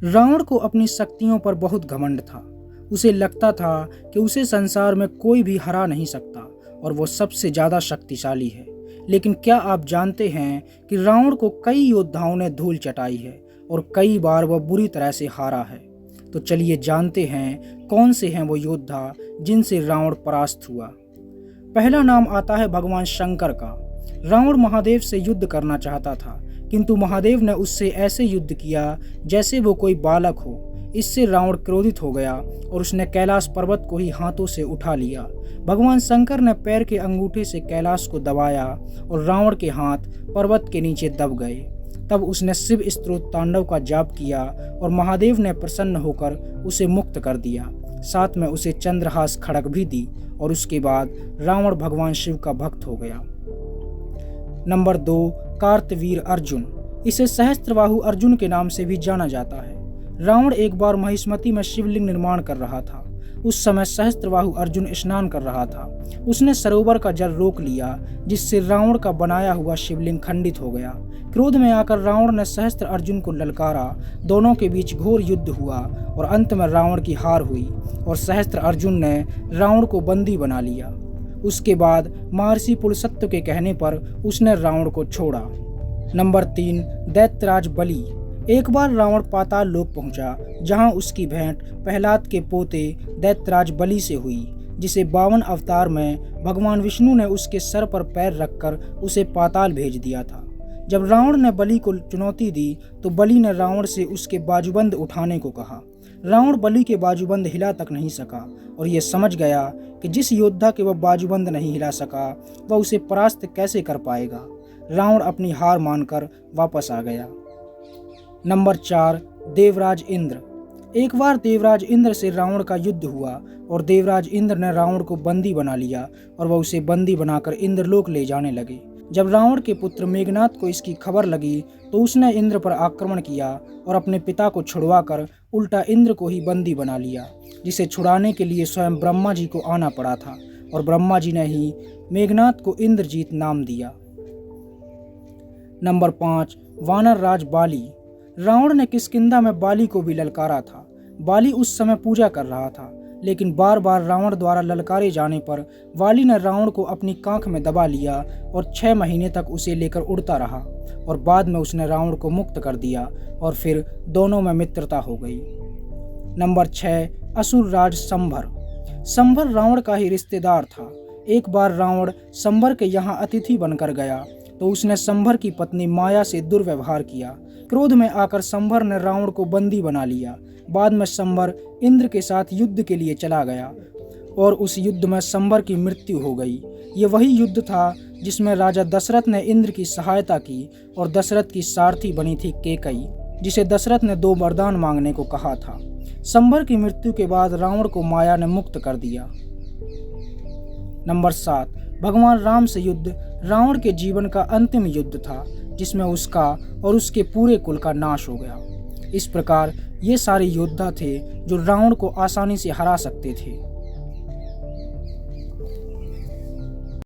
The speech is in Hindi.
रावण को अपनी शक्तियों पर बहुत घमंड था। उसे लगता था कि उसे संसार में कोई भी हरा नहीं सकता और वो सबसे ज़्यादा शक्तिशाली है। लेकिन क्या आप जानते हैं कि रावण को कई योद्धाओं ने धूल चटाई है और कई बार वह बुरी तरह से हारा है। तो चलिए जानते हैं कौन से हैं वो योद्धा जिनसे रावण परास्त हुआ। पहला नाम आता है भगवान शंकर का। रावण महादेव से युद्ध करना चाहता था, किंतु महादेव ने उससे ऐसे युद्ध किया जैसे वो कोई बालक हो। इससे रावण क्रोधित हो गया और उसने कैलाश पर्वत को ही हाथों से उठा लिया। भगवान शंकर ने पैर के अंगूठे से कैलाश को दबाया और रावण के हाथ पर्वत के नीचे दब गए। तब उसने शिव स्तोत्र तांडव का जाप किया और महादेव ने प्रसन्न होकर उसे मुक्त कर दिया। साथ में उसे चंद्रहास खड़ग भी दी और उसके बाद रावण भगवान शिव का भक्त हो गया। नंबर 2, कार्तवीर अर्जुन। इसे सहस्त्रबाहु अर्जुन के नाम से भी जाना जाता है। रावण एक बार महिष्मति में शिवलिंग निर्माण कर रहा था। उस समय सहस्त्रबाहु अर्जुन स्नान कर रहा था। उसने सरोवर का जल रोक लिया, जिससे रावण का बनाया हुआ शिवलिंग खंडित हो गया। क्रोध में आकर रावण ने सहस्त्र अर्जुन को ललकारा। दोनों के बीच घोर युद्ध हुआ और अंत में रावण की हार हुई और सहस्त्र अर्जुन ने रावण को बंदी बना लिया। उसके बाद महर्षि पुलस्त्य के कहने पर उसने रावण को छोड़ा। नंबर 3, दैत्यराज बलि। एक बार रावण पाताल लोक पहुंचा, जहां उसकी भेंट प्रहलाद के पोते दैत्यराज बलि से हुई, जिसे 52 अवतार में भगवान विष्णु ने उसके सर पर पैर रखकर उसे पाताल भेज दिया था। जब रावण ने बलि को चुनौती दी तो बलि ने रावण से उसके बाजूबंद उठाने को कहा। रावण बलि के बाजूबंद हिला तक नहीं सका और यह समझ गया कि जिस योद्धा के वह बाजूबंद नहीं हिला सका वह उसे परास्त कैसे कर पाएगा। रावण अपनी हार मानकर वापस आ गया। नंबर 4, देवराज इंद्र। एक बार देवराज इंद्र से रावण का युद्ध हुआ और देवराज इंद्र ने रावण को बंदी बना लिया और वह उसे बंदी बनाकर इंद्रलोक ले जाने लगे। जब रावण के पुत्र मेघनाद को इसकी खबर लगी तो उसने इंद्र पर आक्रमण किया और अपने पिता को छुड़वाकर उल्टा इंद्र को ही बंदी बना लिया, जिसे छुड़ाने के लिए स्वयं ब्रह्मा जी को आना पड़ा था और ब्रह्मा जी ने ही मेघनाद को इंद्रजीत नाम दिया। नंबर 5, वानर राज बाली। रावण ने किष्किंधा में बाली को भी ललकारा था। बाली उस समय पूजा कर रहा था, लेकिन बार बार रावण द्वारा ललकारे जाने पर बाली ने रावण को अपनी कांख में दबा लिया और 6 महीने तक उसे लेकर उड़ता रहा और बाद में उसने रावण को मुक्त कर दिया और फिर दोनों में मित्रता हो गई। नंबर 6, असुर राज संभर। संभर रावण का ही रिश्तेदार था। एक बार रावण संभर के यहाँ अतिथि बनकर गया तो उसने संभर की पत्नी माया से दुर्व्यवहार किया। क्रोध में आकर संभर ने रावण को बंदी बना लिया। बाद में संभर इंद्र के साथ युद्ध के लिए चला गया और उस युद्ध में संभर की मृत्यु हो गई। ये वही युद्ध था जिसमें राजा दशरथ ने इंद्र की सहायता की और दशरथ की सारथी बनी थी कैकई, जिसे दशरथ ने 2 वरदान मांगने को कहा था। संभर की मृत्यु के बाद रावण को माया ने मुक्त कर दिया। नंबर 7, भगवान राम से युद्ध रावण के जीवन का अंतिम युद्ध था, जिसमें उसका और उसके पूरे कुल का नाश हो गया। इस प्रकार ये सारे योद्धा थे जो रावण को आसानी से हरा सकते थे।